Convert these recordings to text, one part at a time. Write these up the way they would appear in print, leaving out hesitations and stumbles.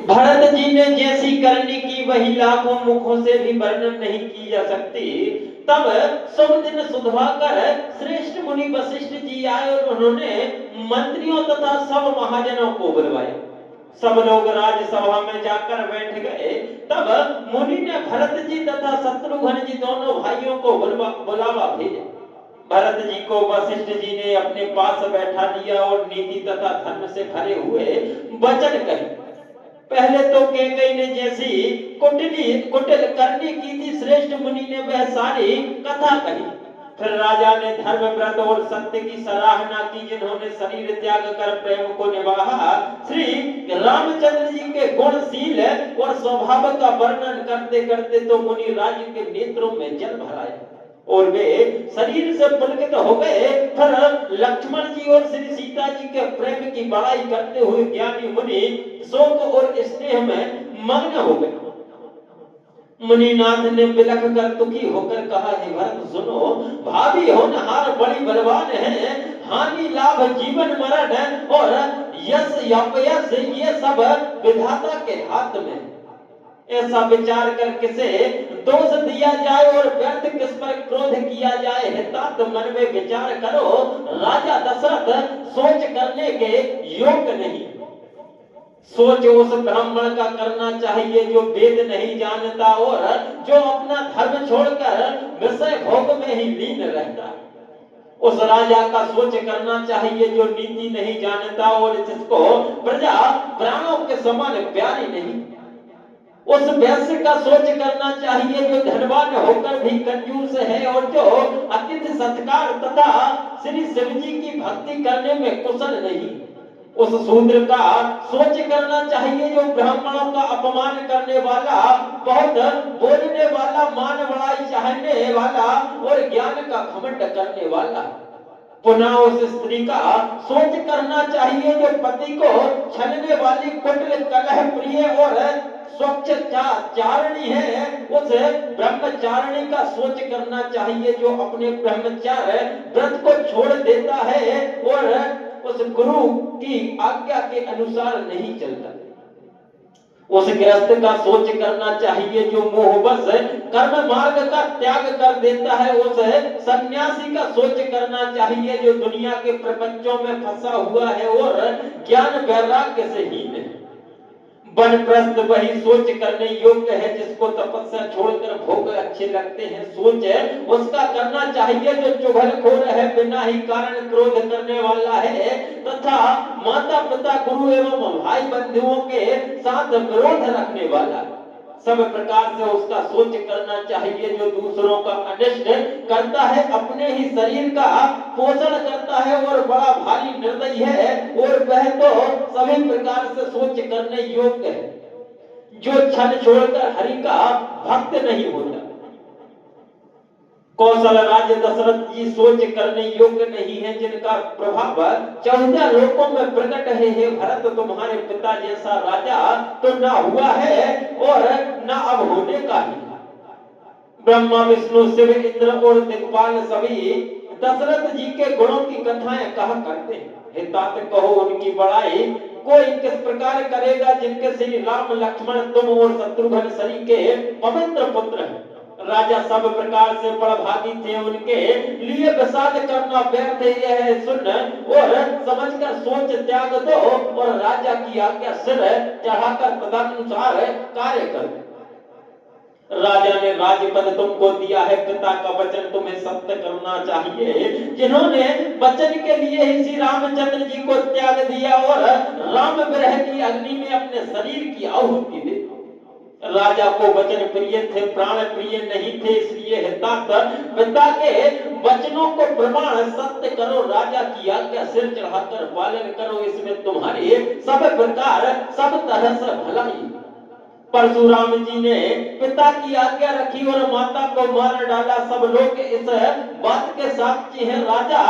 भरत जी ने जैसी करनी की वही लाखों मुखों से भी वर्णन नहीं की जा सकती। तब सब दिन सुधवाकर श्रेष्ठ मुनि वशिष्ठ जी आए और उन्होंने मंत्रियों तथा सब महाजनों को बुलवाया। सब लोग राजसभा में जाकर बैठ गए। तब मुनि ने भरत जी तथा शत्रुघ्न जी दोनों भाइयों को बुलावा भेजा। भरत जी को वशिष्ठ जी ने अपने पास बैठा दिया और नीति तथा धर्म से भरे हुए वचन कहे। पहले तो कैकेयी ने जैसी कुटिल करनी की थी, श्रेष्ठ मुनि ने वह सारी कथा कही। फिर राजा ने धर्म व्रत और सत्य की सराहना की, जिन्होंने शरीर त्याग कर प्रेम को निभाया। श्री रामचंद्र जी के गुणशील और स्वभाव का वर्णन करते करते तो मुनि राज के नेत्रों में जल भर आया और वे शरीर से पुलकित हो गए। फिर लक्ष्मण जी और श्री सीता जी के प्रेम की बड़ाई करते हुए ज्ञानी मुनि शोक और स्नेह में मग्न हो गए। मुनिनाथ ने बिलख कर दुखी होकर कहा, हे भरत सुनो, भाभी होनहार बड़ी बलवान है, हानि लाभ जीवन मरण और यश अपयश ये सब विधाता के हाथ में। ऐसा विचार कर किसे दोष दिया जाए और व्यर्थ किस पर क्रोध किया जाए, हितात मन में विचार करो। राजा दशरथ सोच करने के योग्य नहीं। सोच उस ब्राह्मण का करना चाहिए जो वेद नहीं जानता और जो अपना धर्म छोड़कर विषय भोग में ही लीन रहता है। उस राजा का सोच करना चाहिए जो नीति नहीं जानता और जिसको प्रजा प्राणों के समान प्यारी नहीं। उस वैश्य का सोच करना चाहिए जो धनवान होकर भी कंजूस है और जो अतिथि सत्कार तथा श्री शिव जी की भक्ति करने में कुशल नहीं। उस शूद्र का सोच करना चाहिए जो ब्राह्मणों का अपमान करने वाला, बहुत बोलने वाला, मान बढ़ाई चाहने वाला और ज्ञान का घमंड करने वाला। पुनः उस स्त्री का सोच करना चाहिए जो पति को छलने वाली, कुटिल, कलह प्रिय और स्वच्छचारिणी है। उस ब्रह्मचारिणी का सोच करना चाहिए जो अपने ब्रह्मचार्य व्रत को छोड़ देता है और उस गुरु की आज्ञा के अनुसार नहीं चलता। उस गृहस्थ का सोच करना चाहिए जो मोहवश कर्म मार्ग का त्याग कर देता है। उस सन्यासी का सोच करना चाहिए जो दुनिया के प्रपंचों में फंसा हुआ है और ज्ञान वैराग्य से हीन है। बनप्रस्थ वही सोच करने योग्य है जिसको तपस्या छोड़कर भोग अच्छे लगते हैं। सोच उसका करना चाहिए जो चुगलखोर है, बिना ही कारण क्रोध करने वाला है तथा माता पिता गुरु एवं भाई बंधुओं के साथ विरोध रखने वाला। सब प्रकार से उसका सोच करना चाहिए जो दूसरों का अनिष्ट करता है, अपने ही शरीर का पोषण करता है और बड़ा भारी निर्दयी है और वह तो सभी प्रकार से सोच करने योग्य है जो छल छोड़कर हरि का भक्त नहीं होता। कौशल राज्य दशरथ जी सोच करने योग्य नहीं है जिनका प्रभाव 14 लोकों में प्रकट है। हे भरत, तुम्हारे पिता जैसा राजा तो ना हुआ है और ना अब होने का ही। ब्रह्मा विष्णु शिव इंद्र और दिक्पाल सभी दशरथ जी के गुणों की कथाएं कहा करते हैं। हे तात कहो उनकी बड़ाई कोई किस प्रकार करेगा जिनके श्री राम लक्ष्मण तुम और शत्रुघ्न सरी के पवित्र पुत्र हैं। राजा सब प्रकार से बड़भागी थे, उनके लिए विषाद करना व्यर्थ है। सुन और समझकर सोच त्याग दो और राजा की आज्ञा सिर चढ़ाकर तदनुसार कार्य करो। राजा ने राजपद तुमको दिया है, पिता का वचन तुम्हें सत्य करना चाहिए। जिन्होंने वचन के लिए ही श्री रामचंद्र जी को त्याग दिया और राम विरह की अग्नि में अपने शरीर की आहुति दी। राजा को वचन प्रिय थे, प्राण प्रिय नहीं थे, इसलिए हितात पिता के वचनों को प्रमाण सत्य करो, राजा की आज्ञा सिर चढ़ाकर पालन करो, इसमें तुम्हारी सब प्रकार सब तरह से भलाई। परशुराम जी ने पिता की आज्ञा रखी और माता को मार डाला। सब लोग इस बात के साक्षी हैं। राजा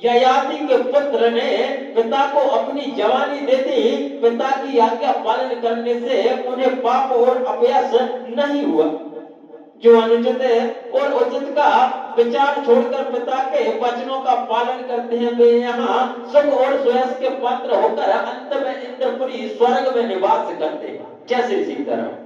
ययाति के पुत्र ने पिता को अपनी जवानी दे दी। पिता की आज्ञा पालन करने से उन्हें पाप और अपयश नहीं हुआ। जो अनुचित और उचित का विचार छोड़कर पिता के वचनों का पालन करते हैं, वे यहाँ सुख और सुयश के पात्र होकर अंत में इंद्रपुरी स्वर्ग में निवास करते हैं। जय श्री सीताराम।